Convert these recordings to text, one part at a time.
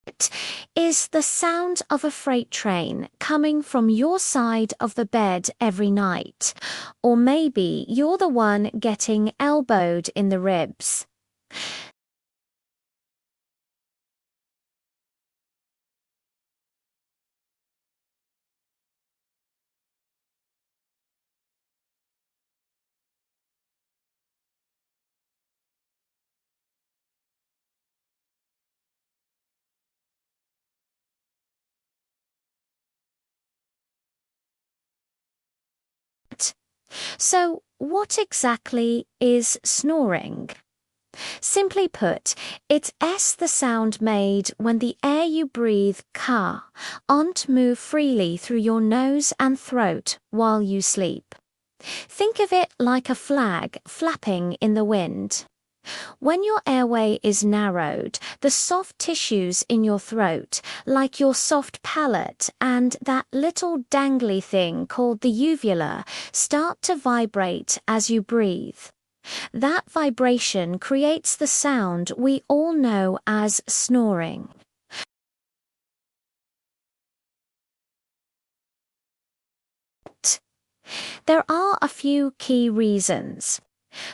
It is the sound of a freight train coming from your side of the bed every night. Or maybe you're the one getting elbowed in the ribs. So, what exactly is snoring? Simply put, it's the sound made when the air you breathe can't move freely through your nose and throat while you sleep. Think of it like a flag flapping in the wind. When your airway is narrowed, the soft tissues in your throat, like your soft palate and that little dangly thing called the uvula, start to vibrate as you breathe. That vibration creates the sound we all know as snoring. There are a few key reasons.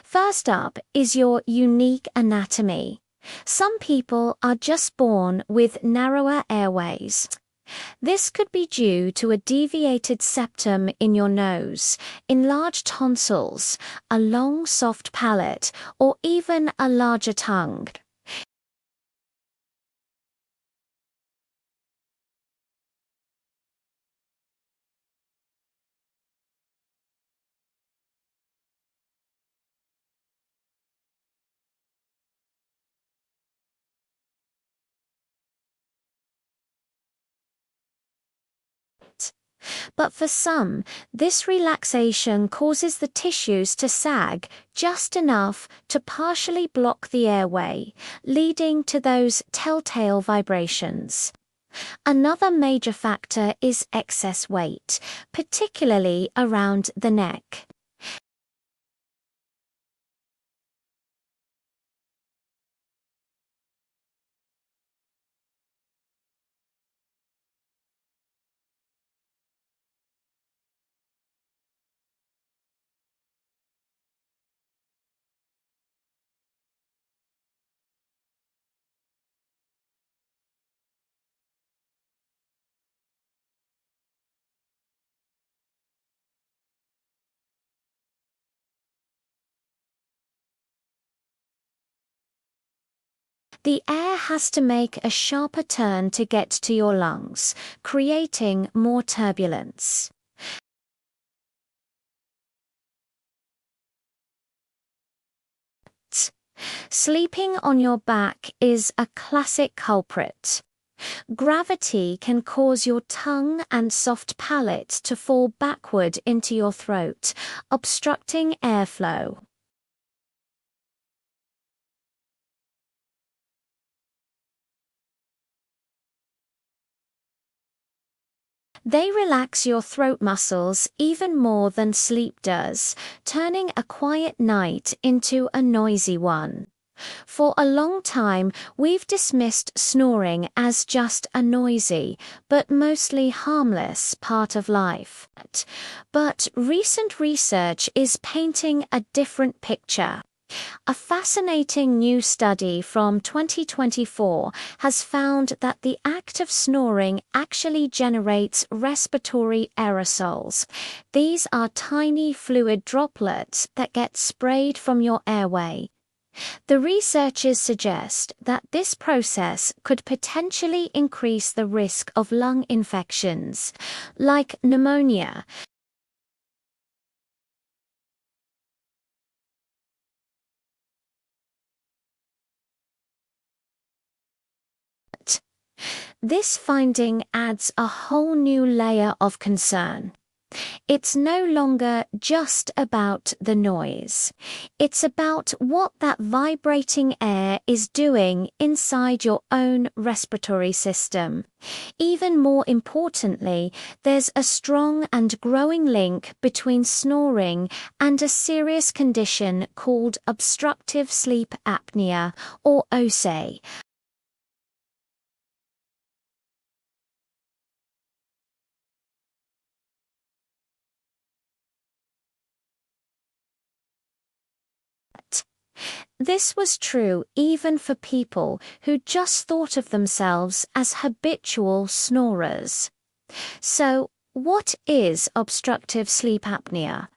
First up is your unique anatomy. Some people are just born with narrower airways. This could be due to a deviated septum in your nose, enlarged tonsils, a long soft palate, or even a larger tongue. But for some, this relaxation causes the tissues to sag just enough to partially block the airway, leading to those telltale vibrations. Another major factor is excess weight, particularly around the neck. The air has to make a sharper turn to get to your lungs, creating more turbulence. Sleeping on your back is a classic culprit. Gravity can cause your tongue and soft palate to fall backward into your throat, obstructing airflow. They relax your throat muscles even more than sleep does, turning a quiet night into a noisy one. For a long time, we've dismissed snoring as just a noisy, but mostly harmless part of life. But recent research is painting a different picture. A fascinating new study from 2024 has found that the act of snoring actually generates respiratory aerosols. These are tiny fluid droplets that get sprayed from your airway. The researchers suggest that this process could potentially increase the risk of lung infections, like pneumonia. This finding adds a whole new layer of concern. It's no longer just about the noise. It's about what that vibrating air is doing inside your own respiratory system. Even more importantly, there's a strong and growing link between snoring and a serious condition called obstructive sleep apnea, or OSA. This was true even for people who just thought of themselves as habitual snorers. So, what is obstructive sleep apnea?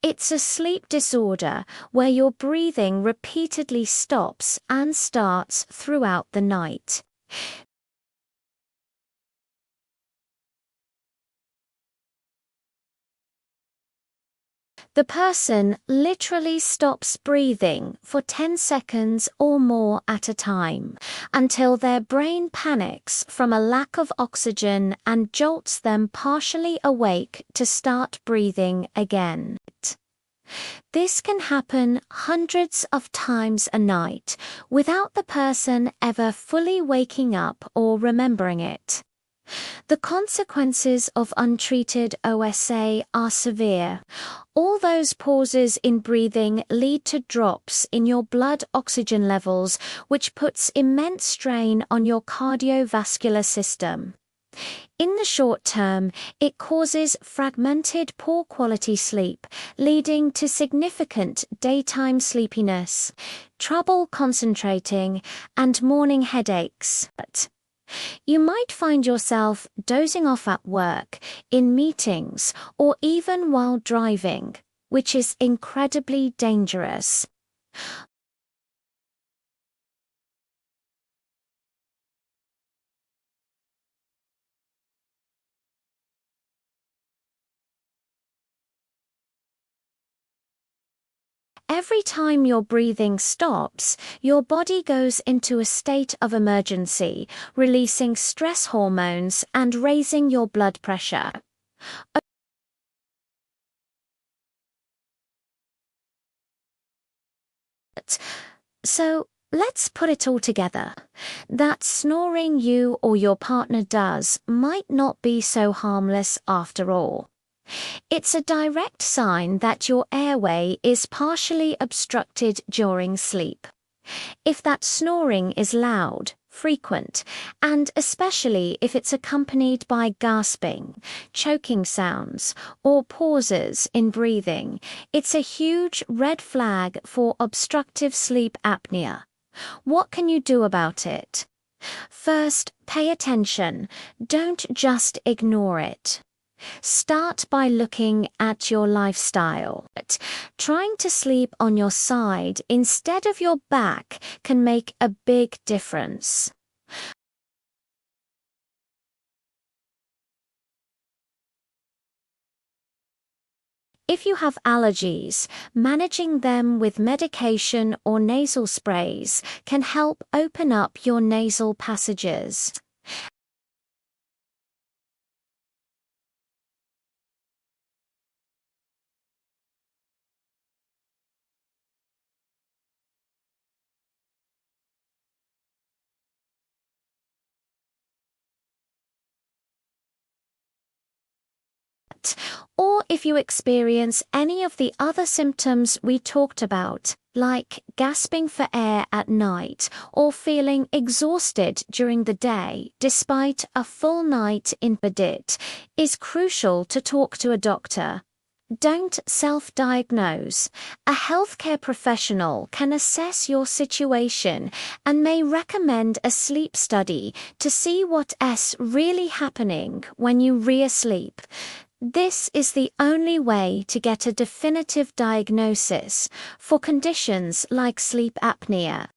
It's a sleep disorder where your breathing repeatedly stops and starts throughout the night. The person literally stops breathing for 10 seconds or more at a time, until their brain panics from a lack of oxygen and jolts them partially awake to start breathing again. This can happen hundreds of times a night without the person ever fully waking up or remembering it. The consequences of untreated OSA are severe. All those pauses in breathing lead to drops in your blood oxygen levels, which puts immense strain on your cardiovascular system. In the short term, it causes fragmented, poor quality sleep, leading to significant daytime sleepiness, trouble concentrating, and morning headaches. You might find yourself dozing off at work, in meetings, or even while driving, which is incredibly dangerous. Every time your breathing stops, your body goes into a state of emergency, releasing stress hormones and raising your blood pressure. So, let's put it all together. That snoring you or your partner does might not be so harmless after all. It's a direct sign that your airway is partially obstructed during sleep. If that snoring is loud, frequent, and especially if it's accompanied by gasping, choking sounds, or pauses in breathing, it's a huge red flag for obstructive sleep apnea. What can you do about it? First, pay attention. Don't just ignore it. Start by looking at your lifestyle. Trying to sleep on your side instead of your back can make a big difference. If you have allergies, managing them with medication or nasal sprays can help open up your nasal passages. Or if you experience any of the other symptoms we talked about, like gasping for air at night or feeling exhausted during the day despite a full night in bed, is crucial to talk to a doctor. Don't self-diagnose. A healthcare professional can assess your situation and may recommend a sleep study to see what's really happening when you re-sleep. This is the only way to get a definitive diagnosis for conditions like sleep apnea.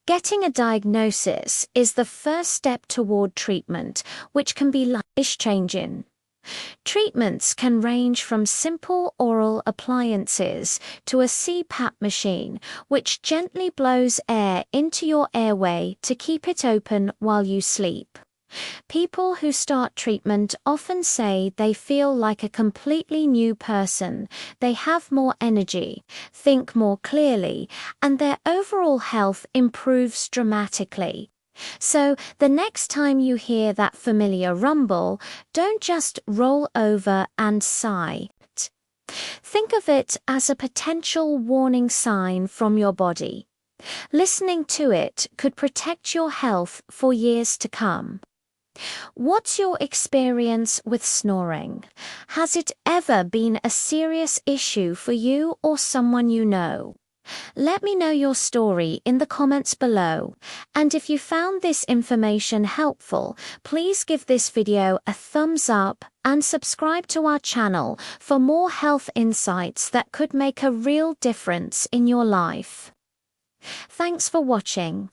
Getting a diagnosis is the first step toward treatment, which can be life-changing. Treatments can range from simple oral appliances to a CPAP machine, which gently blows air into your airway to keep it open while you sleep. People who start treatment often say they feel like a completely new person, they have more energy, think more clearly, and their overall health improves dramatically. So, the next time you hear that familiar rumble, don't just roll over and sigh. Think of it as a potential warning sign from your body. Listening to it could protect your health for years to come. What's your experience with snoring? Has it ever been a serious issue for you or someone you know? Let me know your story in the comments below. And if you found this information helpful, please give this video a thumbs up and subscribe to our channel for more health insights that could make a real difference in your life. Thanks for watching.